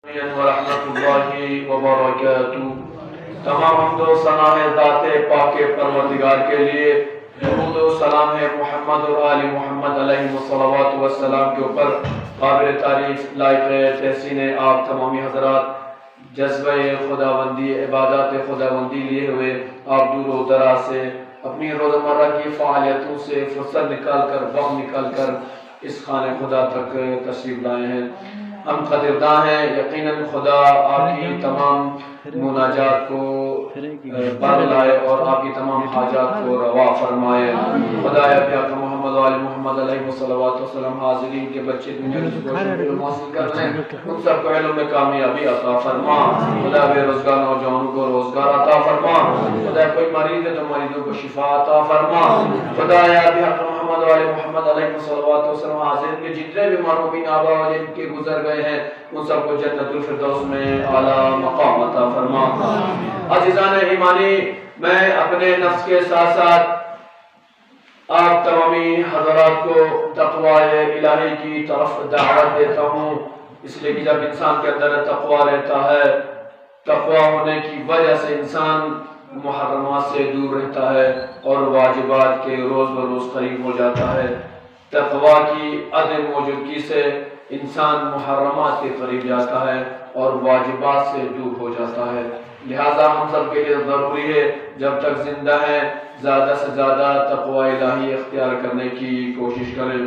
ورحمۃ اللہ وبرکاتہ۔ تمام حمد و ثنا ہے ذات پاک پروردگار کے لیے، درود و سلام ہے محمد اور آل محمد علیہ الصلوات والسلام کے اوپر۔ قابل تعریف لائق تحسین آپ تمامی حضرات، جذبہ خداوندی عبادات خداوندی لیے ہوئے آپ دور و دراز سے اپنی روزمرہ کی فعالیتوں سے فرصت نکال کر وقت نکال کر اس خانہ خدا تک تشریف لائے ہیں۔ ہم قدرداں ہیں، یقیناً خدا آپ کی تمام مناجات کو بر لائے اور آپ کی تمام حاجات کو روا فرمائے۔ خدایا بیاک محمد و آل محمد علیہ الصلوات والسلام، حاضرین کے بچے دنیا کی علم حاصل کر رہے ہیں، ان سب کو علم میں کامیابی عطا فرما۔ خدا بے روزگار نوجوانوں کو روزگار عطا فرما۔ خدا کوئی مریض ہے تو مریضوں کو شفا عطا فرما۔ خدایا بیاک محمد و آل محمد علیہ الصلوات والسلام، حاضرین کے جتنے بھی مرحومین آبا و جن کے گزر گئے ہیں ان سب کو جنت الفردوس میں اعلیٰ مقام عطا فرما۔ عزیزان ایمانی، میں اپنے نفس کے ساتھ ساتھ آپ تمامی حضرات کو تقوی الہی کی طرف دعوت دیتا ہوں، اس لیے کہ جب انسان کے اندر تقوی رہتا ہے، تقوی ہونے کی وجہ سے انسان محرمات سے دور رہتا ہے اور واجبات کے روز بروز قریب ہو جاتا ہے۔ تقوی کی عدم موجودگی سے انسان محرمات کے قریب جاتا ہے اور واجبات سے دور ہو جاتا ہے۔ لہذا ہم سب کے لیے ضروری ہے جب تک زندہ ہیں زیادہ سے زیادہ تقوی الہی اختیار کرنے کی کوشش کریں،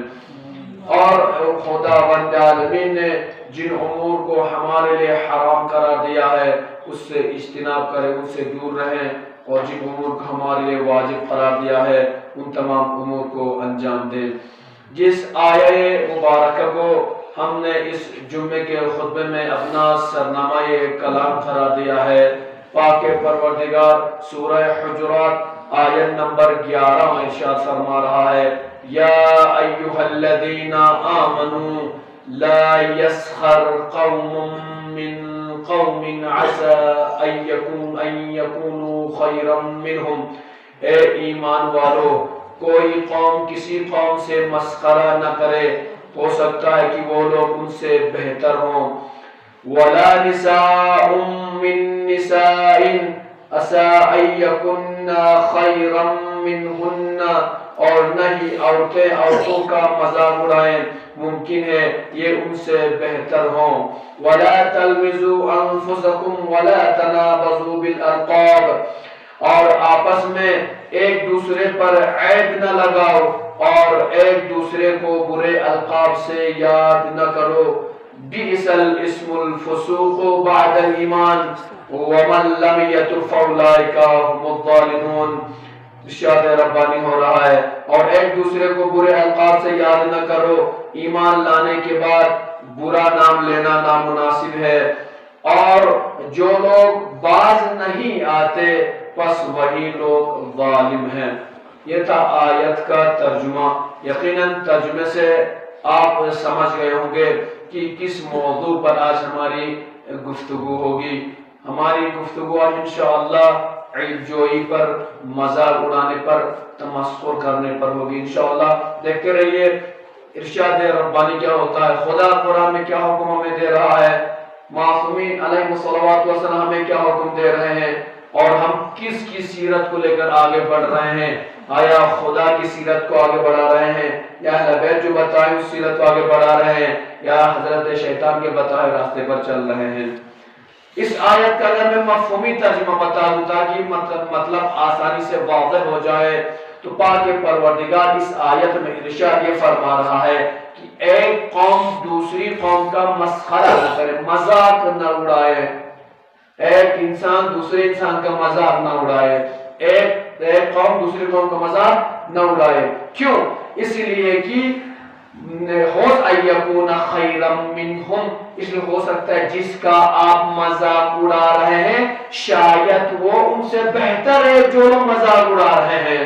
اور خداوند عالمین نے جن امور کو ہمارے لیے حرام قرار دیا ہے اس سے اجتناب کریں، ان سے دور رہیں، اور جن امور کو ہمارے لیے واجب قرار دیا ہے ان تمام امور کو انجام دیں۔ جس آیہ مبارکہ کو ہم نے اس جمعے کے خطبے میں اپنا سرنامہ کلام قرار دیا ہے، پاک پروردگار سورہ حجرات آیت نمبر 11 میں ارشاد فرما رہا ہے، یا ایھا الذین آمنوا لا یسخر قوم من قوم عسى ان یکونوا خیرا منہم۔ اے ایمان والو، کوئی قوم کسی قوم سے مسخرہ نہ کرے، ہو سکتا ہے کہ وہ لوگ ان سے بہتر ہوں۔ وَلَا نِسَاءٌ مِّن نِّسَاءٍ عَسَىٰ أَن يَكُنَّ خَيْرًا مِّنْهُنَّ، اور نہ ہی عورتیں عورتوں کا مذاق اڑائیں، ممکن ہے یہ ان سے بہتر ہوں۔ وَلَا تَلْمِزُوا أَنفُسَكُمْ وَلَا تَنَابَزُوا بِالْأَلْقَابِ، اور آپس میں ایک دوسرے پر عیب نہ لگاؤ اور ایک دوسرے کو برے القاب سے یاد نہ کرو۔ بئس الاسم الفسوق بعد الایمان ومن لم یتب فاولئک هم الظالمون۔ ارشاد ربانی ہو رہا ہے، اور ایک دوسرے کو برے القاب سے یاد نہ کرو، ایمان لانے کے بعد برا نام لینا نامناسب ہے، اور جو لوگ باز نہیں آتے پس وہی لوگ ظالم ہیں۔ یہ تھا آیت کا ترجمہ۔ یقیناً ترجمے سے آپ سمجھ گئے ہوں گے کہ کس موضوع پر آج ہماری گفتگو ہوگی۔ ہماری گفتگو آج انشاءاللہ عید جوئی پر، مذاق اڑانے پر، تمسخر کرنے پر ہوگی انشاءاللہ۔ دیکھتے رہیے ارشاد ربانی کیا ہوتا ہے، خدا قرآن میں کیا حکم ہمیں دے رہا ہے، معصومین علیہ الصلوات والسلام ہمیں کیا حکم دے رہے ہیں، اور ہم کس کی سیرت کو لے کر آگے بڑھ رہے ہیں۔ آیا خدا کی سیرت کو آگے بڑھا رہے ہیں، یا اہل بیت جو بتائے اس سیرت کو آگے بڑھا رہے ہیں، یا حضرت شیطان کے بتائے راستے پر چل رہے ہیں۔ اس آیت کا اگر میں مفہومی ترجمہ بتا دوں تاکہ مطلب آسانی سے واضح ہو جائے، تو پاک پروردگار اس آیت میں ارشاد یہ فرما رہا ہے کہ ایک قوم دوسری قوم کا مسخرہ نہ کرے، مذاق نہ اڑائے۔ ایک انسان دوسرے انسان کا مذاق نہ اڑائے، ایک قوم دوسری قوم کا مذاق نہ اڑائے۔ کیوں؟ اس لیے کہ ہوس ان یکون خیرا منہم، اس لیے ہو سکتا ہے جس کا آپ مذاق اڑا رہے ہیں شاید وہ ان سے بہتر ہے جو لوگ مذاق اڑا رہے ہیں۔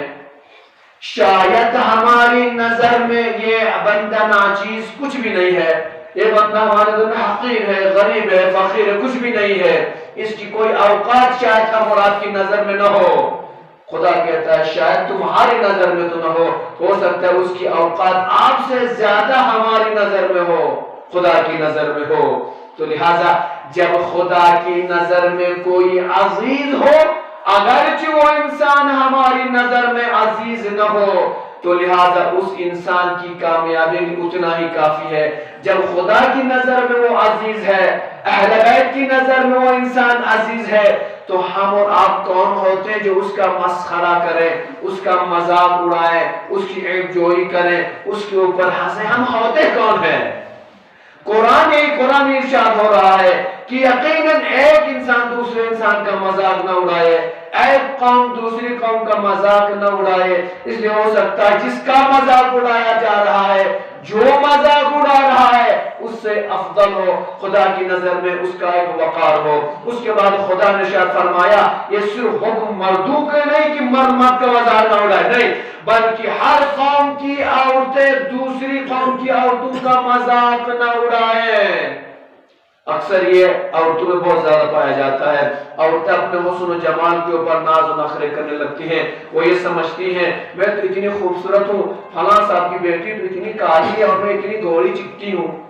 شاید ہماری نظر میں یہ بندہ ناچیز کچھ بھی نہیں ہے، یہ بندہ ہمارے نظر میں حقیر ہے، غریب ہے، فقیر ہے، کچھ بھی نہیں ہے، اس کی کوئی اوقات شاید مراد کی نظر میں نہ ہو۔ خدا کہتا ہے شاید تمہاری نظر میں تو نہ ہو سکتا ہے اس کی اوقات آپ سے زیادہ ہماری نظر میں ہو، خدا کی نظر میں ہو۔ تو لہٰذا جب خدا کی نظر میں کوئی عزیز ہو، اگرچہ وہ انسان ہماری نظر میں عزیز نہ ہو، تو لہٰذا اس انسان کی کامیابی اتنا ہی کافی ہے۔ جب خدا کی نظر میں وہ عزیز ہے، اہل بیت کی نظر میں وہ انسان عزیز ہے، تو ہم اور آپ کون ہوتے ہیں جو اس کا مسخرہ کریں، اس کا مذاق اڑائیں، اس کی عیب جوئی کریں، اس کے اوپر ہنسیں؟ ہم ہوتے کون ہیں؟ قرآن ارشاد ہو رہا ہے کہ یقیناً ایک انسان دوسرے انسان کا مذاق نہ اڑائے، ایک قوم دوسری قوم کا مذاق نہ اڑائے۔ اس لیے ہو سکتا ہے جس کا مذاق اڑایا جا رہا ہے، جو مذاق اڑا رہا ہے، اس سے افضل ہو، خدا کی نظر میں اس کا ایک وقار ہو۔ اس کے بعد خدا نے ارشاد فرمایا یہ صرف حکم مردوں کے نہیں کہ مرد کا مذاق نہ اڑائے، نہیں، بلکہ ہر قوم کی عورتیں دوسری قوم کی عورتوں کا مذاق نہ اڑائیں۔ اکثر یہ عورتوں میں بہت زیادہ پایا جاتا ہے، عورتیں اپنے حسن و جمال کے اوپر ناز و نخرے کرنے لگتی ہیں۔ وہ یہ سمجھتی ہیں میں تو اتنی خوبصورت ہوں، فلاں صاحب کی بیٹی تو اتنی کالی ہے اور میں اتنی گوری چکی ہوں۔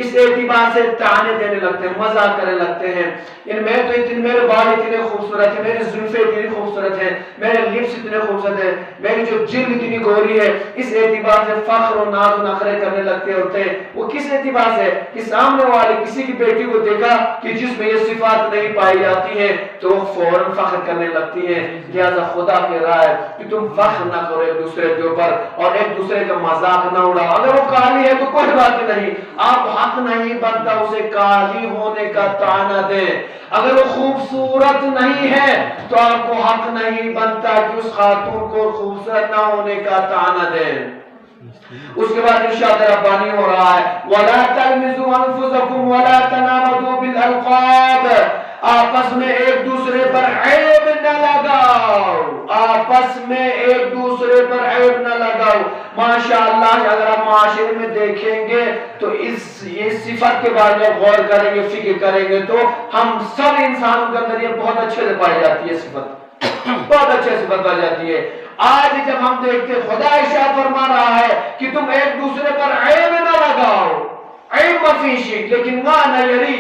اس اعتبار سے تعنے دینے لگتے ہیں، مزاق کرنے لگتے ہیں، میرے بال اتنے خوبصورت ہیں، میری زلفیں اتنی خوبصورت ہیں، میرے لپس اتنے خوبصورت ہیں، میری جو جلد اتنی گوری ہے۔ اس اعتبار سے فخر و ناز و نخرے کرنے لگتے ہوتے ہیں۔ وہ کس اعتبار سے کہ سامنے والے کسی کی بیٹی کو دیکھا کہ جس میں یہ صفات نہیں پائی جاتی ہیں تو وہ فوراً فخر کرنے لگتی ہیں۔ لہذا خدا کہہ رہا ہے کہ تم فخر نہ کرو ایک دوسرے کے اوپر اور ایک دوسرے کا مذاق نہ اڑاؤ۔ اگر وہ کالی ہے تو کوئی بات نہیں، آپ حق نہیں بنتا اسے کالی ہونے کا طعنہ دیں۔ اگر وہ خوبصورت نہیں ہے تو آپ کو حق نہیں بنتا کہ اس خاتون کو خوبصورت نہ ہونے کا طعنہ دیں۔ اس کے بعد ارشاد ربانی ہو رہا ہے وَلَا تَلْمِزُوا أَنفُسَكُمْ وَلَا تَنَابَزُوا بِالْأَلْقَابِ، آپس میں ایک دوسرے پر عیب نہ لگاؤ، آپس میں ایک دوسرے پر عیب نہ لگاؤ۔ ماشاءاللہ اگر آپ معاشرے میں دیکھیں گے تو یہ صفت کے بارے میں غور کریں گے، فکر کریں گے تو ہم سب انسانوں کے اندر یہ بہت اچھے سے پائی جاتی ہے صفت، بہت اچھے صفت پائی جاتی ہے۔ آج جب ہم دیکھتے خدا ارشاد فرما رہا ہے کہ تم ایک دوسرے پر عیب نہ لگاؤ، عیب مفیشی، لیکن مانا یعنی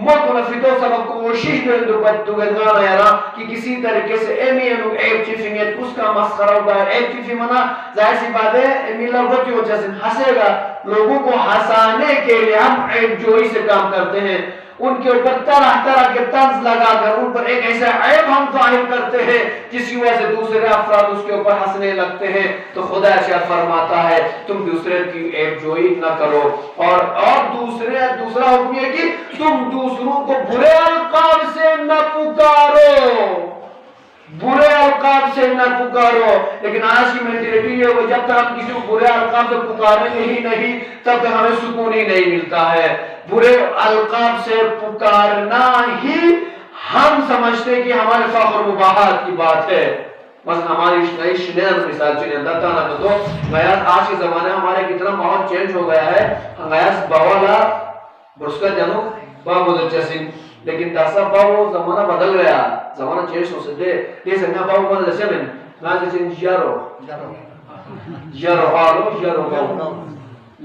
مطلفیتو سبب کوشش دوگدگانا یارا کہ کسی طریقے سے ایمی لوگ عیب چیفیں گے، اس کا مسخرہ ہوتا ہے۔ عیب چیفی منا ظاہر سی بات ہے ایمی لوگوں کی وجہ سے ہنسے گا، لوگوں کو ہنسانے کے لیے ہم عیب جوئی سے کام کرتے ہیں، ان کے اوپر طرح طرح کے طنز لگا کر ان پر ایک ایسا عیب ہم ظاہر کرتے ہیں جس کی وجہ سے دوسرے افراد اس کے اوپر ہنسنے لگتے ہیں۔ تو خدا ارشاد فرماتا ہے تم دوسرے کی عیب جوئی نہ کرو، اور دوسرا حکم یہ کہ تم دوسروں کو برے القاب سے نہ پکارو، برے القاب سے نہ پکارو۔ لیکن آج کی مینٹیلیٹی یہ وہ جب تک ہم کسی کو برے القاب سے پکاریں ہی نہیں تب تک ہمیں سکون ہی نہیں ملتا ہے۔ برے القاب سے پکارنا ہی ہم سمجھتے ہیں کہ ہمارے فخر و مباحات کی بات ہے۔ مثلا ہماری نئی شنین مثال چنین دتا نہ تو غیاس آج کے زمانے ہمارے کتنا ماحول چینج ہو گیا ہے۔ غیاس باوالا برسکا جانو بابو دلچسین لیکن داسا باو زمانہ بدل گیا، زمانہ چینج ہو سکتے یہ سنگا باو بدل جیسے میں نازل جارو آلو باو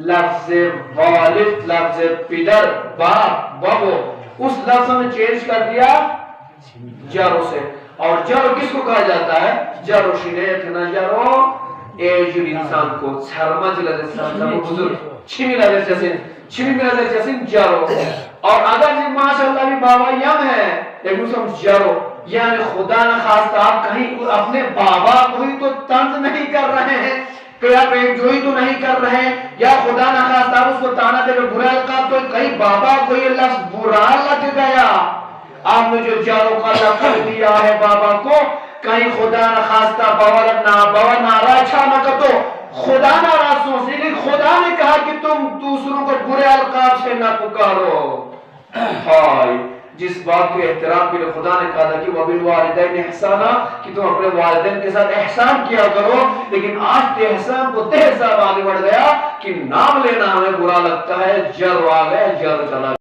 لفظ والد، لفظ پیدر، باپ، بابو، اس لفظ نے چینج کر دیا جارو سے۔ اور جارو کس کو کہا جاتا ہے؟ جارو شنیت نا جارو ایجر انسان کو سرما جلد سرما بزرگ چھمی لدر جسن جارو۔ اور اگر جی ماشاءاللہ بھی بابا یم ہے لیکن سمجھ جارو یعنی خدا نہ خواستہ آپ کہیں اپنے بابا کو ہی تو طنز نہیں کر رہے ہیں کہ آپ ایک جوئی تو نہیں کر رہے ہیں، یا خدا نہ خواستہ آپ اس کو تانا دے کر برا القاب تو کہیں بابا کو یہ لفظ برا لگ گیا، آپ نے جو جارو کا لقب دیا ہے بابا کو کہیں خدا نہ خواستہ بابا ناراض نہ کر تو خدا ناراض سوچ، لیکن خدا نے کہا کہ تم دوسروں کو برے القاب سے نہ پکارو۔ ہائے جس بات کے احترام کے لیے خدا نے کہا تھا کہ وَبِالْوَالِدَيْنِ احسانا کہ تم اپنے والدین کے ساتھ احسان کیا کرو، لیکن آج کے احسان کو تہذاب آگے بڑھ گیا کہ نام لینا ہمیں برا لگتا ہے، جر آ گیا، جر چلا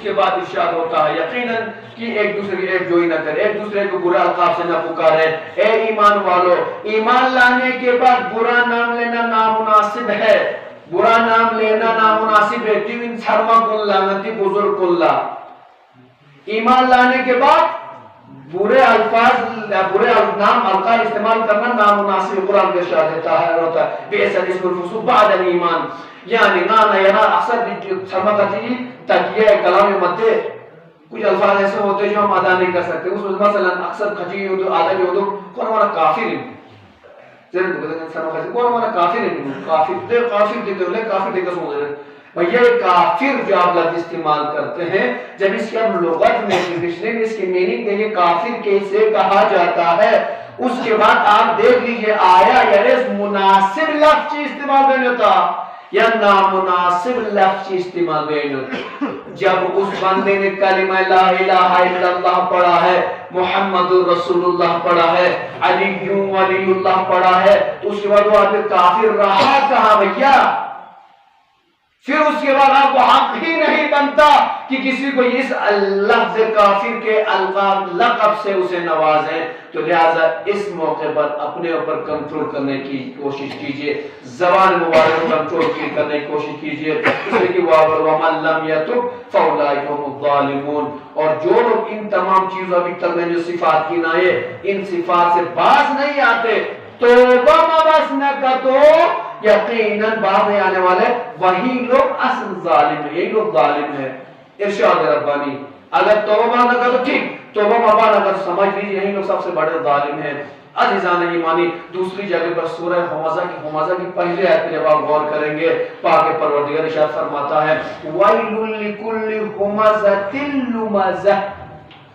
کے بعد ارشاد ہوتا ہے یقیناً کہ ایک دوسرے کی ایک جوئی نہ کرے، ایک دوسرے کو برے القاب سے نہ پکارے۔ اے ایمان والو، ایمان لانے کے بعد برا نام لینا نامناسب ہے، برا نام لینا نامناسب ہے۔ تین شرما کلا نتی بزرگ کلا، ایمان لانے کے بعد برے الفاظ برے نام القاب استعمال کرنا نامناسب، قرآن کے ارشاد ہوتا ہے بئس الاسم الفسوق بعد الایمان، یعنی نانا ینا اکثر شرما کتی تکیہ کلام مدے کچھ الفاظ ایسے ہوتے ہیں جو ہم ادا نہیں کر سکتے، اس میں مثلا اکثر کھچی ہو تو آدھا جو ہو تو کون ہمارا کافر ہے، ذہن تو کہتے ہیں شرما کتی کون ہمارا کافر ہے، کافر دیتے ہیں کافر دیکھا سمجھ رہے ہیں بھئی یہ کافر جو آپ لفظ استعمال کرتے ہیں، جب اس کی ہم لغت میں ڈکشنری اس کی میننگ دیں یہ کافر کیسے کہا جاتا ہے، اس کے بعد آپ دیکھ لیجئے آیا یعنی مناسب لفظ استعمال کرنے ہوتا یا نامناسب لفظ استعمال کرنے ہوتا۔ جب اس بندے نے کلمہ لا الہ الا اللہ پڑھا ہے، محمد رسول اللہ پڑھا ہے، علی ولی اللہ پڑھا ہے، تو اس کے بعد وہ آدمی کافر رہا کہاں بھیا؟ پھر اس کے بعد آپ کو حق ہی نہیں بنتا کہ کسی کو اس لفظ کافر کے القاب لقب سے اسے نوازیں، تو لہٰذا اس موقع پر اپنے اوپر کنٹرول کرنے کی کوشش کیجئے، زبان مبارک کو کنٹرول کرنے کی کوشش کیجئے، اس لیے کہ وَمَن لَمْ يَتُبْ فَأُولَٰئِكَ هُمُ الظَّالِمُونَ۔ اور جو لوگ ان تمام چیزوں ابھی تک میں جو صفات کی نائے ان صفات سے باز نہیں آتے، توبہ مبس نہ کرو، یقیناً باز نہیں آنے والے وہی لوگ اصل ظالم ہیں، یہی لوگ ظالم ہیں۔ ارشاد ربانی اگر توبہ نہ کرو ٹھیک، توبہ مبا نہ کرو سمجھ لیجیے یہی لوگ سب سے بڑے ظالم ہیں۔ عزیزان ایمانی دوسری جگہ پر سورہ حمزہ کی پہلے آیت پر جب آپ غور کریں گے پاک پروردگار ارشاد فرماتا ہے وَيْلٌ لِكُلِّ هُمَزَةٍ لُمَزَةٍ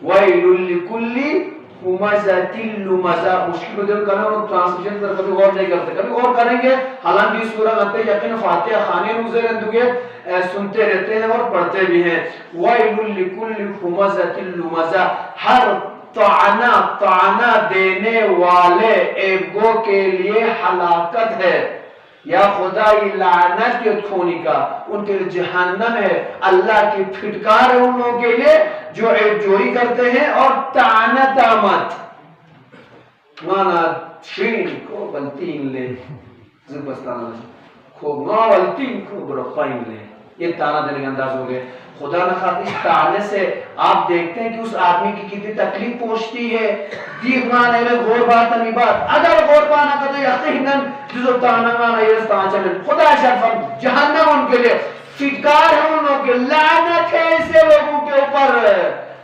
وَيْلٌ لِكُلِّ ہمزۃ لمزہ، مشکل بدل کرنا اور ٹرانسلیشن پر کبھی غور نہیں کرتے، کبھی غور کریں گے، حالانکہ اس سورہ میں یقین فاتحہ خانے روزے رندگے سنتے رہتے ہیں اور پڑھتے بھی ہیں۔ وَيْلٌ لِكُلِّ ہمزۃ لمزہ، ہر طعنہ دینے والے ایگو کے لیے ہلاکت ہے، یا خدائی لعنت کے کھونی کا ان کے لیے جہنم ہے، اللہ کی پھٹکار ہے ان لوگوں کے لیے جو عیب جوئی کرتے ہیں اور طعنت آمد مانا شین کو بلتین لے زبستان کو غالتین کو برفائن لے، یہ طعنہ دینے کے انداز ہو گئے۔ خدا نہ خواہ اس طعنے سے آپ دیکھتے ہیں کہ اس آدمی کی کتنی تکلیف پہنچتی ہے، دیکھنا ہے غور بات نہیں بات، اگر غور پانا کرتے یقیناً جزو طعنہ مانا یہ رستان چلے، خدا شرفم جہنم ان کے لیے فٹکار ہے، ان لوگوں کے لعنت ہے ایسے لوگوں کے اوپر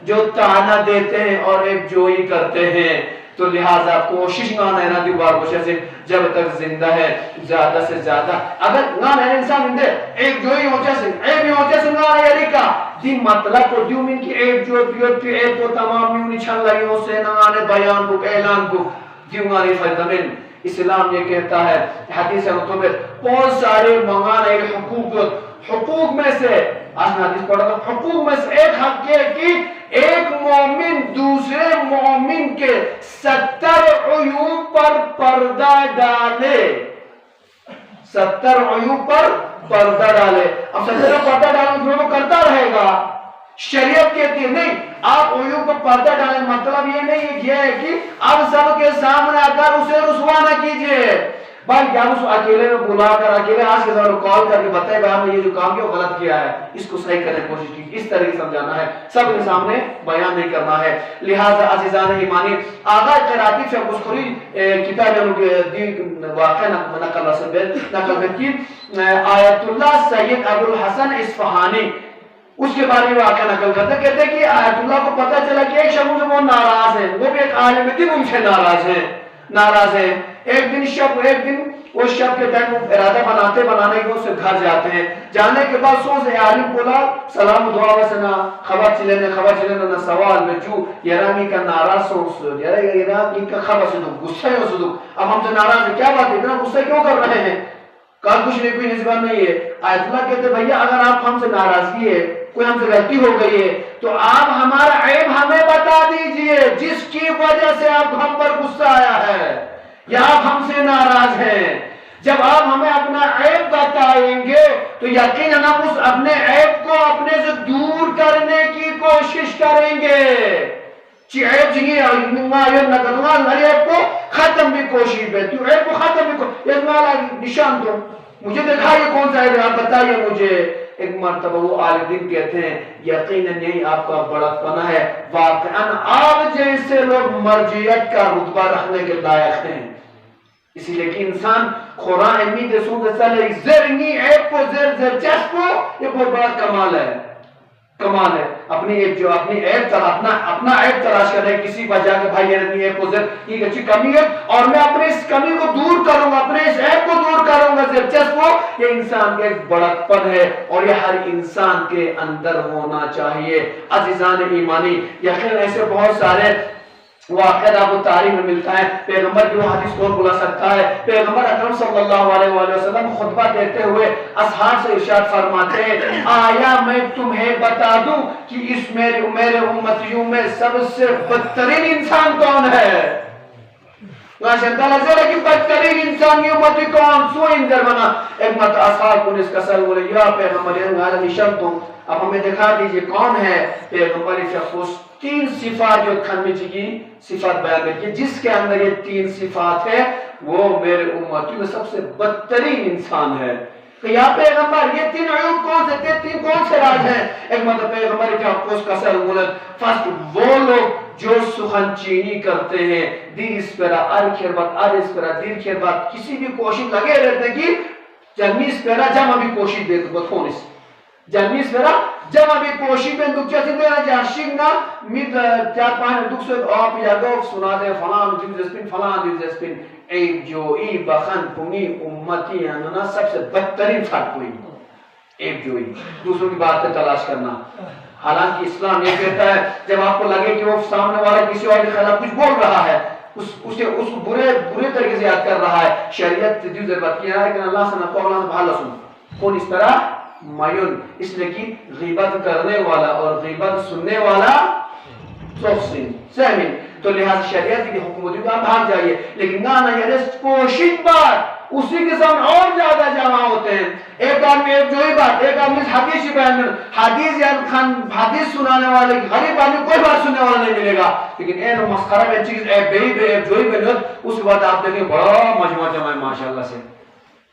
جو طعنہ دیتے ہیں اور ایک جوئی کرتے ہیں۔ تو لہٰذا کوشش نہ رہنا دیوار کو سے جب تک زندہ ہے زیادہ سے زیادہ اگر نہ رہے انسان اندے ایک جوئی ہو جیسے عیب ہو جیسے نہ رہے ریکا دی مطلب کو دیو من کی عیب جو پیوت پی عیب کو تمام میونی چھن لگی ہو سے نہ آنے بیان کو اعلان کو دیو ماری فیدمن۔ اسلام یہ کہتا ہے حدیث مطلب بہت سارے منگانے حقوق میں سے آسنا حدیث پڑھا تھا، حقوق میں سے ایک حق یہ کہ ایک مومن دوسرے مومن کے 70 عیوب پر پردہ ڈالے، 70 عیوب پر پردہ ڈالے۔ اب 70 پردہ ڈالنے وہ کرتا رہے گا، شریعت کہتی ہے نہیں آپ عیوب پر پردہ ڈالیں، مطلب یہ نہیں ہے کہ اب سب کے سامنے آ کر اسے رسوا نہ کیجئے، بلکہ آپ اس اکیلے میں بلا کر اکیلے آج کے زمانے کال کر کے بتائے گا آپ نے یہ جو کام کیا وہ غلط کیا ہے، اس کو صحیح کرنے کی کوشش کی، اس طرح سے سمجھانا ہے، سب کے سامنے بیان نہیں کرنا ہے۔ لہٰذا عزیزان ایمانی آغا قراتی سے بسخوری کتاب واقع نقل رسل کی آیت اللہ سید ابو الحسن اصفہانی اس کے بارے میں واقعہ نقل کرتے کہتے کہ آیت اللہ کو پتہ چلا کہ ایک شخص سے وہ ناراض ہے، وہ بھی ایک عالم دین ان سے ناراض ہے۔ ایک دن وہ شب کے ٹائم ارادہ بنانے کے اس سے گھر جاتے ہیں، جانے کے بعد سوز عالم بولا سلام دعا وسنا خبر چلے نہ سوال میں جو یرامی کا ناراض سوز یرامی کا خبر سے دو غصہ ہو سے دو، اب ہم سے ناراض ہے، کیا بات ہے اتنا غصہ کیوں کر رہے ہیں؟ کل کچھ نہیں کوئی نسبت نہیں ہے۔ آیت اللہ کہتے ہیں بھئیہ اگر آپ ہم سے ناراضگی ہے، کوئی ہم سے غلطی ہو گئی ہے تو آپ ہمارا عیب ہمیں بتا دیجئے جس کی وجہ سے آپ ہم پر غصہ آیا ہے یا آپ ہم سے ناراض ہیں۔ جب آپ ہمیں اپنا عیب بتائیں گے تو یقیناً ہم اس اپنے عیب کو اپنے سے دور کرنے کی کوشش کریں گے، عیب کو ختم بھی کوشش ہے، تو عیب کو ختم بھی کوشش نشان دو، مجھے دکھائیے کون سا عیب ہے، آپ بتائیے مجھے۔ ایک مرتبہ وہ عالم دین کہتے ہیں یقیناً یہی آپ کا بڑکپن ہے، واقعاً آپ جیسے لوگ مرجعیت کا رتبہ رکھنے کے لائق ہیں۔ اسی لیے کہ انسان قرآن علمی دے سوں دے چلے زرنی عیب کو زر چسپو، یہ بہت بڑا کمال ہے، کمال ہے۔ اپنی عیب اپنا عیب تلاش کرنے کسی وجہ کے بھائی یہ عیب کو زر یہ اچھی کمی ہے اور میں اپنے اس کمی کو دور کروں گا، اپنے اس عیب کو دور کروں گا، زر چسپو، یہ انسان کا ایک بڑکپن ہے اور یہ ہر انسان کے اندر ہونا چاہیے۔ عزیزان ایمانی، یقین ایسے بہت سارے واقعات آپ کو تاریخ میں ملتا ہے۔ پیغمبر کی وہ حدیث کون بلا سکتا ہے؟ پیغمبر اکرم صلی اللہ علیہ وآلہ وسلم خطبہ دیتے ہوئے اصحاب سے ارشاد فرماتے ہیں آیا میں تمہیں بتا دوں کہ اس میرے امتیوں میں سب سے بدترین انسان کون ہے؟ کہ بدترین انسان کی امتی کون سو انذر بنا؟ ایک مرتبہ اصحاب کو اس کا سر بولے یا پیغمبر نشان تم اب ہمیں دکھا دیجئے کون ہے؟ پیغمبر شخص تین صفات جو کھنمی کی صفات بیان کی جس کے اندر یہ تین صفات ہے وہ میرے امتی میں سب سے بدترین انسان ہے۔ کہ یا پیغمبر یہ تین عیوب کون سے راز ہیں؟ ایک مطلب پیغمبر کیا پوس کا سر مولد فرسٹ وہ لوگ جو سخن چینی کرتے ہیں دیر اس پر ار کھیر بات اس پر دیر کھیر بات کسی بھی کوشش لگے رہتے ہیں کہ جنیس پر جمع بھی کوشش دے دو بتخونس جنیس پر جمع بھی کوشش میں دکھ چاہتے دینا جاشنگ نا مید چار پانے دکھ سوید آپ یا گوف سنا دے فلان دیوز اسپن فلان دیوز اسپن عیب جوئی بخن کنی امتی اننا سب سے بدترین فرق ہوئی عیب جوئی دوسروں کی بات پہ تلاش کرنا۔ حالانکہ اسلام یہ کہتا ہے جب آپ کو لگے کہ وہ سامنے والا کسی اور کے خلاف کچھ بول رہا ہے اس کو برے طریقے سے یاد کر رہا ہے شریعت دیو ضربت کیا ہے کہ اللہ سے نقو اللہ سے بھالا سن کون اس طرح مایون اس لیے کہ غیبت کرنے والا اور غیبت سننے والا سہمین تو لہذا شریعت کی حکومتی کو آپ بھاگ جائیے لیکن نانا یہ کوشش بات اسی کے سامنے اور زیادہ جمع ہوتے ہیں۔ ایک آدمی ایک جو ہی بات ایک آدمی حدیث بیان حدیث سنانے والے غریب آدمی کوئی بات سننے والا نہیں ملے گا لیکن این مسخرہ میں چیز ایک جو ہی بنیاد اس کے بعد آپ دیکھیں بڑا مجموعہ جمع ہے ماشاءاللہ سے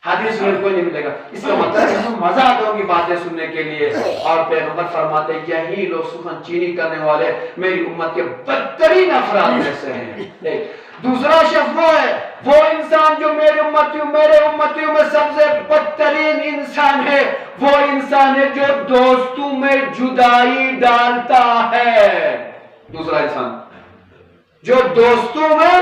حدیث میں کوئی نہیں ملے گا۔ اس کا مطلب ہے مزہ آتا ہوں کی باتیں سننے کے لیے اور پیغمبر فرماتے ہیں یہی لوگ سخن چینی کرنے والے میری امت کے بدترین افراد میں سے ہیں۔ دوسرا شخص وہ ہے وہ انسان جو میرے امتیوں میں سب سے بدترین انسان ہے وہ انسان ہے جو دوستوں میں جدائی ڈالتا ہے۔ دوسرا انسان جو دوستوں میں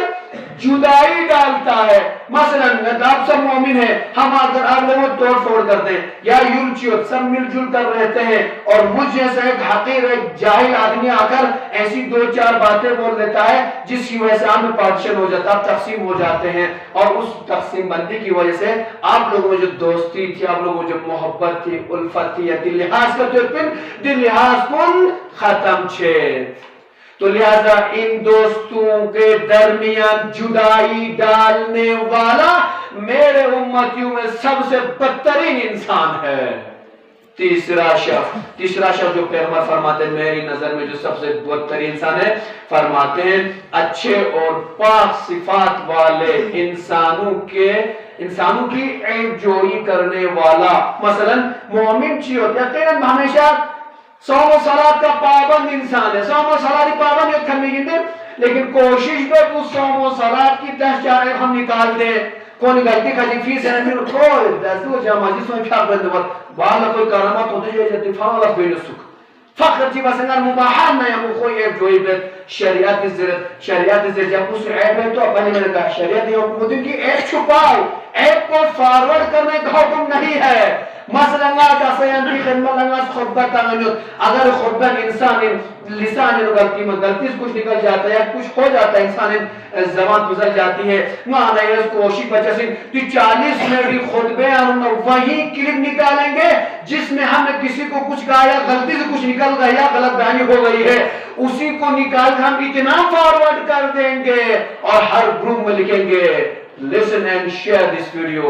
جدائی ڈالتا ہے مثلا آپ سب مومن ہیں ہم اگر آپ لوگوں توڑ پھوڑ کرتے ہیں یا یورچیوت سب مل جل کر رہتے ہیں اور مجھ جیسا ایک حقیر ایک جاہل آدمی آ کر ایسی دو چار باتیں بول دیتا ہے جس کی وجہ سے آپ میں پارٹیشن ہو جاتا ہے تقسیم ہو جاتے ہیں اور اس تقسیم بندی کی وجہ سے آپ لوگوں میں جو دوستی تھی آپ لوگوں میں جو محبت تھی الفت تھی یا دل لحاظ کا جو دل لحاظ کن ختم چھے تو لہذا ان دوستوں کے درمیان جدائی ڈالنے والا میرے امتیوں میں سب سے بدترین انسان ہے۔ تیسرا شخص جو پیغمبر فرماتے ہیں میری نظر میں جو سب سے بدترین انسان ہے فرماتے ہیں اچھے اور پاک صفات والے انسانوں کی عیب جوئی کرنے والا مثلا مومن چی ہوتا ہے یقیناً ہمیشہ سوم و صلات کا پابند انسان ہے سوم و صلات کی پابند یہ کمی گی لیکن کوشش میں اس سوم و صلات کی دس چارے ہم نکال دیں کون غلطی کھاجی فیس ہے پھر کوئی دستو جامع جس میں پھیاک بند وقت بالا کوئی کرامات ہوتے ہیں جیسے فاں اللہ بین سکھ فخر چی بس انگر مباحر نہ یا کوئی عیب جوئی بیت شریعت زرد جب اس عیب ہے تو اپنی میں نے کہا شریعت یہ حکومت کی عیب چھپاؤ عیب کو فارورڈ کرنے کا حکم نہیں ہے۔ مثلا اللہ کا سیان کی خدمت اللہ خطبہ تانیت اگر خطبہ انسان لسان غلطی میں غلطی سے کچھ نکل جاتا ہے یا کچھ ہو جاتا ہے انسان زبان گزر جاتی ہے مانا یہ کوشش بچہ سے تو 40 منٹ خطبے وہی کلپ نکالیں گے جس میں ہم نے کسی کو کچھ کہا یا غلطی سے کچھ نکل گیا یا غلط بیانی ہو گئی ہے اسی کو نکال کر ہم اتنا فارورڈ کر دیں گے اور ہر گروپ میں لکھیں گے listen and share this video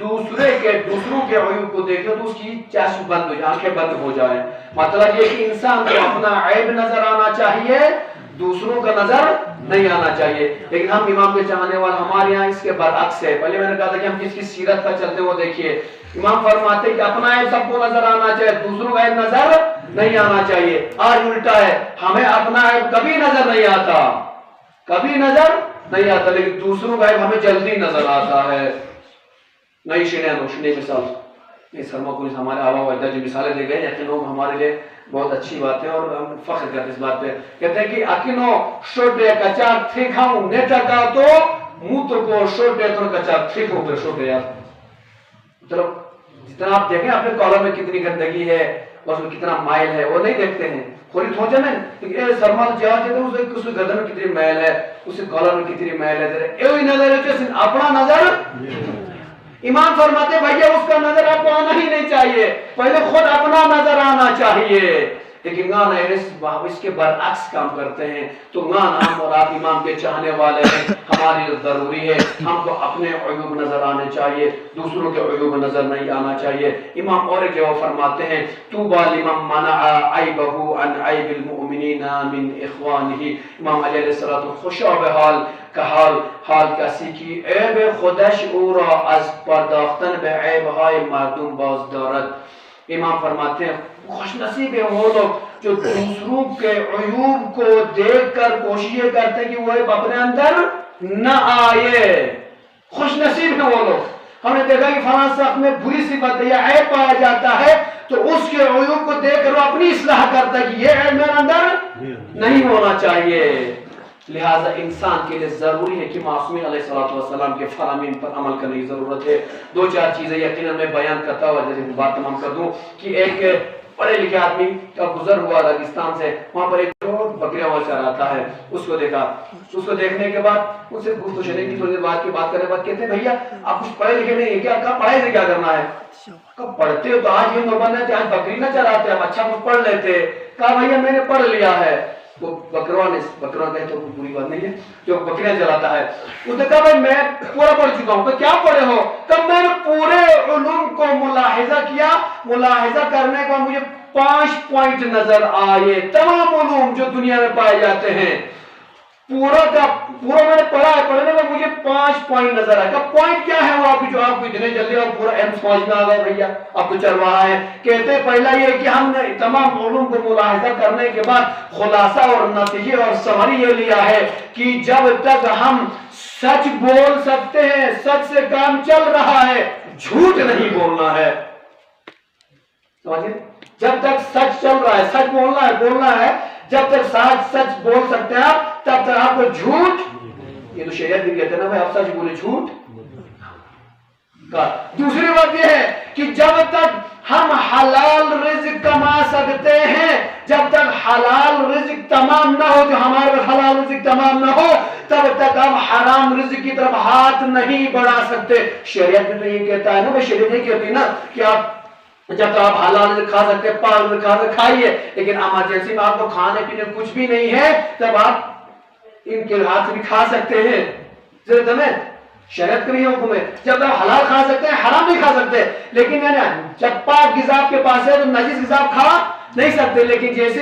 دوسروں کے عیوب کو دیکھے تو اس کی چشم بند ہو جائے، آنکھیں بند ہو جائیں. مطلب یہ کہ انسان کو اپنا عیب نظر آنا چاہیے، دوسروں کا نظر نہیں آنا چاہیے. لیکن ہم امام کے چاہنے والے ہمارے یہاں اس کے برعکس ہے. پہلے میں نے کہا تھا کہ ہم جس کی سیرت پر چلتے وہ دیکھیے. امام فرماتے ہیں کہ اپنا عیب سب کو نظر آنا چاہیے، دوسروں کا عیب نظر نہیں آنا چاہیے. آج الٹا ہے، ہمیں اپنا عیب کبھی نظر نہیں آتا، کبھی نظر نہیں آتا، لیکن دوسروں کا عیب ہمیں جلدی نظر آتا ہے. نئی شنیں روشنی مثال اس سرما کو ہمارے آبا و اجداد جو مثالیں دے گئے یقیناً ہمارے لیے بہت اچھی بات ہے اور ہم فخر کرتے ہیں اس بات پہ. کہتے ہیں کہ اکنو شوٹے کچا تھیکھاؤں نیٹا کا تو موتر کو شوٹے تو کچا تھیکھوں پہ شوٹے یار. چلو جتنا آپ دیکھیں اپنے کالر میں کتنی گندگی ہے اور اس میں کتنا مائل ہے وہ نہیں دیکھتے ہیں. خوری تھوچا میں کہ سرما جہاں جاتے ہیں اس کے گردن میں کتنی میل ہے، اس کے کالر میں کتنی میل ہے. ایوی نظر ہے اپنا نظر. امام فرماتے بھیا اس کا نظر آپ کو آنا ہی نہیں چاہیے، پہلے خود اپنا نظر آنا چاہیے. لیکن گانا اس کے برعکس کام کرتے ہیں. تو گانا ہم اور آپ امام کے چاہنے والے ہیں، ہماری ضروری ہے ہم کو اپنے عیوب نظر آنے چاہیے، دوسروں کے عیوب نظر نہیں آنا چاہیے. امام اور ایک جگہ فرماتے ہیں طوبی لمن منع عیبہ عن عیب المؤمنین من اخوانہ. امام علیہ السلام خوشا به حال که حال کسی که عیب خودش او را از پرداختن به عیبهای مردم باز دارد. امام فرماتے ہیں خوش نصیب ہیں وہ لوگ جو دوسروں کے عیوب کو دیکھ کر کوشش کرتے ہیں کہ وہ اپنے اندر نہ آئے. خوش نصیب ہیں وہ لوگ. ہم نے دیکھا کہ فلاں شخص میں بری صفت ہے یا عیب پایا جاتا ہے تو اس کے عیوب کو دیکھ کر وہ اپنی اصلاح کرتا ہے کہ یہ عیب میرے اندر نہیں ہونا چاہیے. لہٰذا انسان کے لیے ضروری ہے کہ معصومین علیہ السلام کے فرامین پر عمل کرنے کی ضرورت ہے. دو چار چیزیں یقیناً میں بیان کرتا ہوا جیسے بات تمام کر دوں کہ ایک پڑھے لکھے آدمی کا گزر ہوا راجستھان سے، وہاں پر ایک بکریاں وہاں چراتا ہے. اس کو دیکھا، اس کو دیکھنے کے بعد ان سے گفتگو شنی کی تھوڑی دیر بعد کی بات کرنے کے بعد کہتے ہیں بھیا آپ کچھ پڑھے لکھے نہیں ہے کیا؟ کہا پڑھائی سے کیا کرنا ہے؟ کہا پڑھتے ہو تو آج یہ نوبت ہے آج بکری نہ چراتے ہم اچھا کچھ پڑھ لیتے. کہا بھیا میں نے پڑھ لیا ہے. وہ بکروا کہے تو پوری بات نہیں ہے جو بکریاں چلاتا ہے. اس نے کہا بھائی میں پورا پڑھ چکا ہوں. کیا پڑھے ہو؟ کہ میں نے پورے علوم کو ملاحظہ کیا، ملاحظہ کرنے کا مجھے 5 پوائنٹ نظر آئے. تمام علوم جو دنیا میں پائے جاتے ہیں پورا میں نے پڑھا ہے، پڑھنے میں مجھے 5 پوائنٹ نظر آئے. کہ پوائنٹ کیا ہے وہ آپ جو آپ کو اتنے جلدی اور پورا اہم سمجھ میں آ گئے بھیا آپ تو چرواہا ہے. کہتے ہیں پہلا یہ کہ ہم نے تمام علوم کو ملاحظہ کرنے کے بعد خلاصہ اور نتیجے اور سمری یہ لیا ہے کہ جب تک ہم سچ بول سکتے ہیں، سچ سے کام چل رہا ہے، جھوٹ نہیں بولنا ہے. سمجھے؟ جب تک سچ چل رہا ہے، سچ بولنا ہے، جب تک سچ بول سکتے ہیں آپ تب تک آپ کو جھوٹ، یہ تو شریعت بھی کہتے ہیں نا بھائی آپ سچ بولے جھوٹ. دوسری بات یہ ہے کہ جب تک ہم حلال رزق کما سکتے ہیں، جب تک حلال رزق تمام نہ ہو، جو ہمارے پاس حلال رزق تمام نہ ہو تب تک ہم حرام رزق کی طرف ہاتھ نہیں بڑھا سکتے. شریعت بھی تو یہ کہتا ہے نا بھائی، شریعت یہ کہتی نا کہ آپ جب تک آپ حلال رزق کھا سکتے ہیں پاک رزق کھائیے، لیکن ایمرجنسی میں آپ کو کھانے پینے کچھ بھی نہیں ہے تب آپ ان کے ہاتھ بھی کھا سکتے ہیں. ضرورت میں شریعت کا بھی حکم ہے جب آپ حلال کھا سکتے ہیں حرام نہیں کھا سکتے. لیکن جب پاک غذا آپ کے پاس ہے تو نجس غذا آپ کھا نہیں سکتے. لیکن جیسے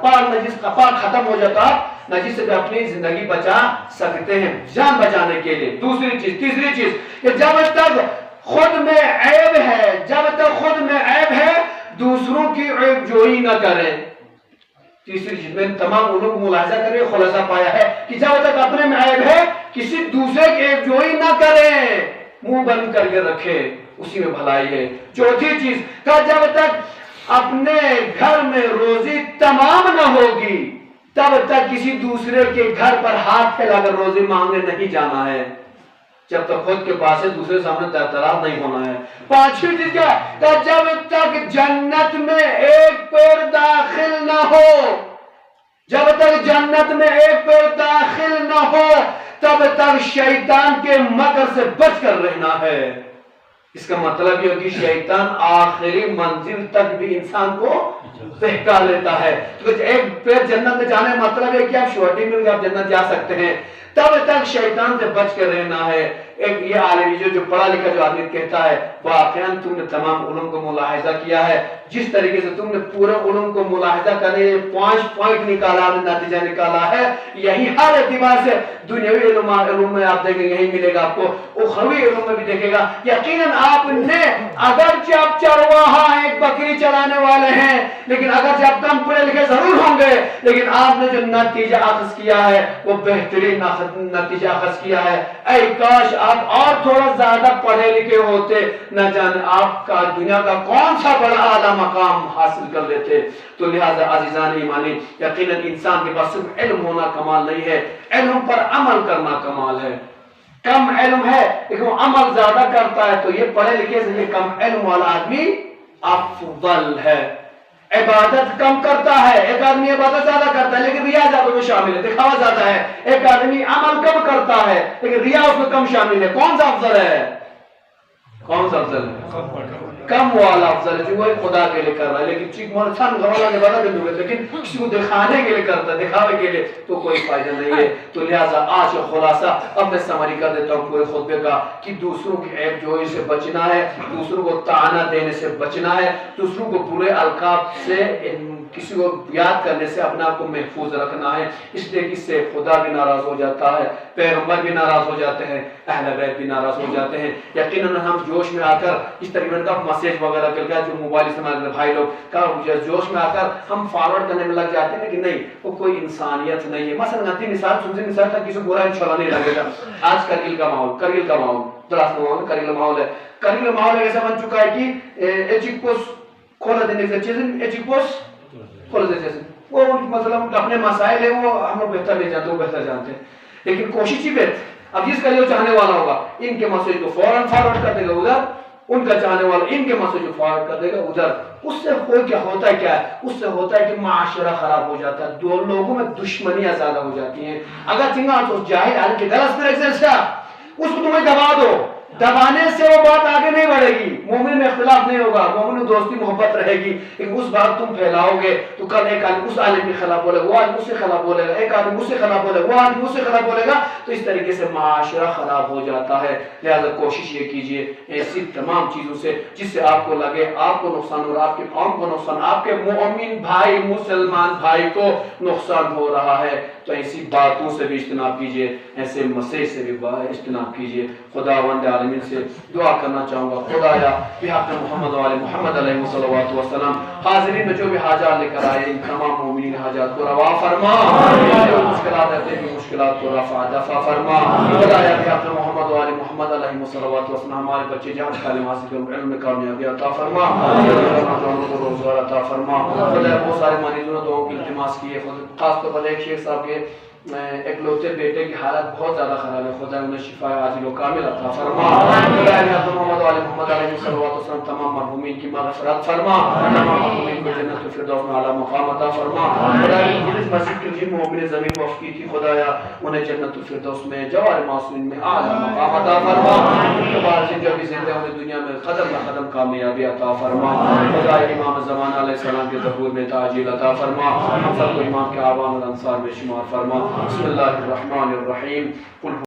پاک ختم ہو جاتا نجس سے اپنی زندگی بچا سکتے ہیں جان بچانے کے لیے. تیسری چیز کہ جب تک خود میں عیب ہے دوسروں کی عیب جوئی نہ کریں. تیسری چیز میں تمام علوم کو ملاحظہ کریں خلاصہ پایا ہے کہ جب تک اپنے میں عیب ہے کسی دوسرے کی عیب جوئی نہ کریں، منہ بند کر کے رکھے، اسی میں بھلائی ہے. چوتھی چیز کہ جب تک اپنے گھر میں روزی تمام نہ ہوگی تب تک کسی دوسرے کے گھر پر ہاتھ پھیلا کر روزی مانگنے نہیں جانا ہے. جب تک خود کے پاس ہے دوسرے سامنے طرح نہیں ہونا ہے. پانچویں چیز کیا کہ جب تک جنت میں ایک پیر داخل نہ ہو، جب تک جنت میں ایک پیر داخل نہ ہو تب تک شیطان کے مکر سے بچ کر رہنا ہے. اس کا مطلب یہ کہ شیطان آخری منزل تک بھی انسان کو بہکا لیتا ہے. تو ایک پیر جنت میں جانے مطلب ہے کہ آپ شورٹی میں آپ جنت جا سکتے ہیں، تب تک شیطان سے بچ کر رہنا ہے. ایک یہ عالم جو پڑھا لکھا جو آدمی کہتا ہے واقعاً تم نے تمام علوم کو ملاحظہ کیا ہے، جس طریقے سے تم نے پورے علوم کو ملاحظہ کرنے 5 پوائنٹ نکالا، نتیجہ نکالا ہے، یہی ہر اعتبار سے دنیاوی علوم میں آپ دیکھیں گے یہی ملے گا آپ کو، اخروی علوم میں بھی دیکھے گا۔ یقیناً آپ نے اگرچہ آپ چرواہا ایک بکری چلانے والے ہیں، لیکن اگرچہ آپ کم پڑھے لکھے ضرور ہوں گے، لیکن آپ نے جو نتیجہ اخذ کیا ہے وہ بہترین نتیجہ اخذ کیا ہے۔ اے کاش آپ اور تھوڑا زیادہ پڑھے لکھے ہوتے، نہ جانے آپ کا دنیا کا کون سا بڑا اعلیٰ مقام حاصل کر لیتے۔ تو لہذا عزیزان ایمانی، یقیناً انسان کے پاس صرف علم ہونا کمال نہیں ہے، علم پر عمل کرنا کمال ہے۔ کم علم ہے لیکن وہ عمل زیادہ کرتا ہے، تو یہ پڑھے لکھے سے یہ کم علم والا آدمی افضل ہے۔ عبادت کم کرتا ہے، ایک آدمی عبادت زیادہ کرتا ہے لیکن ریا زیادہ میں شامل ہے، دکھاوا زیادہ ہے۔ ایک آدمی عمل کم کرتا ہے لیکن ریا اس میں کم شامل ہے۔ کون سا افضل ہے؟ کون سا افضل ہے؟ کم والا افضل ہے، جو وہ خدا کے لیے کر رہا ہے، لیکن چیک مورسان گوالا کے بعد بھی ہوئے، لیکن کسی کو دکھانے کے لیے کرتا ہے، دکھاوے کے لیے، تو کوئی فائدہ نہیں ہے۔ تو لہٰذا آج کا خلاصہ اب میں سمری کر دیتا ہوں پورے خطبے کا کہ دوسروں کی عیب جوئی سے بچنا ہے، دوسروں کو طعنہ دینے سے بچنا ہے، دوسروں کو برے القاب سے کسی کو یاد کرنے سے اپنے آپ کو محفوظ رکھنا ہے، اس لیے کہ اس سے خدا بھی ناراض ہو جاتا ہے، پیغمبر بھی ناراض ہو جاتے ہیں، اہل بیت بھی ناراض ہو جاتے ہیں۔ یقیناً ہم جوش میں آ کر اس تقریباً کا میسیج وغیرہ کر کے جو موبائل استعمال کرتے بھائی لوگ کا جوش میں آ کر ہم فارورڈ کرنے میں لگ جاتے ہیں، لیکن نہیں، وہ کوئی انسانیت نہیں ہے۔ مثلا غلطی مثال سنسی مثال تھا، کسی برا انشاءاللہ نہیں لگے گا۔ آج کرگل کا ماحول کرگل کا ماحول ہے، کرگل ماحول ایسا بن چکا ہے کہ ایچک پوسٹ کھولا دینے سے چیزیں ایچک پوسٹ کھولا دینے سے وہ مثلا اپنے مسائل ہیں وہ ہم لوگ بہتر نہیں جانتے، وہ بہتر جانتے ہیں، لیکن کوشش ہی بہتر۔ اب جس کا جو چاہنے والا ہوگا ان کے مسئلے کو فوراً فارورڈ کر دے گا ادھر، ان کا چاہنے والا ان کے مسئلے کو فارورڈ کر دے گا ادھر۔ اس سے ہوتا ہے کیا ہے؟ اس سے ہوتا ہے کہ معاشرہ خراب ہو جاتا ہے، دو لوگوں میں دشمنیاں زیادہ ہو جاتی ہیں۔ اگر چنگا تو جاہل عالم کے درس پر ایکسرسا اس کو تمہیں دبا دو، دبانے سے وہ بات آگے نہیں بڑھے گی، مومن میں اختلاف نہیں ہوگا، مومن میں دوستی محبت رہے گی، لیکن اس بات تم پھیلاؤ گے تو کل ایک آدمی اس عالم کے خلاف بولے گا، وہ آدمی اس سے خلاف بولے گا، ایک آدمی اس سے خلاف بولے گا، وہ آدمی اس سے خلاف بولے گا، تو اس طریقے سے معاشرہ خراب ہو جاتا ہے۔ لہذا کوشش یہ کیجئے ایسی تمام چیزوں سے جس سے آپ کو لگے آپ کو نقصان اور آپ کے قوم کو نقصان، آپ کے مومن بھائی مسلمان بھائی کو نقصان ہو رہا ہے، تو ایسی باتوں سے بھی اجتناب کیجئے، ایسے مسئلے سے بھی اجتناب کیجئے۔ خداوند عالمین سے دعا کرنا چاہوں گا، خدایا بحق محمد و آل محمد علیہ الصلوۃ والسلام، حاضرین میں جو بھی حاجات لے کر آئے ان تمام مومنین حاجات کو روا فرما، جو مشکلات رہتے ہیں مشکلات کو رفع دفع فرما۔ خدایا بحق محمد و آل محمد علیہ الصلوۃ والسلام، ہمارے بچے جہاں تعلیم حاصل کریں علم میں کامیابی عطا فرما، کو روزگار عطا فرما۔ خدایا بہت سارے مریضوں نے دعاؤں کی التماس کی ہے، خاص طور پر ایک شیخ صاحب کے اکلوتے بیٹے کی حالت بہت زیادہ خراب ہے، خدا انہیں شفا عاجل و کامل عطا فرما۔ خدا محمد علیہ محمد علیہ الصلوۃ والسلام تمام مرحومین کی مغفرت فرما، تمام مرحومین کو جنت الفردوس میں اعلیٰ مقام عطا فرما۔ خدا اس مسجد کے جن مومن زمین وقف کی تھی خدایا انہیں جنت الفردوس میں جوار معصومین میں اعلیٰ مقام عطا فرما، ان کے بعد سے جو بھی زندہ انہیں دنیا میں قدم بہ قدم کامیابی عطا فرما۔ خدا امام زمان علیہ السلام کے ظہور میں تعجیل عطا فرما، ہم سب کو امام کے آبان اور انصار میں شمار فرما۔ بسم اللہ الرحمن الرحیم۔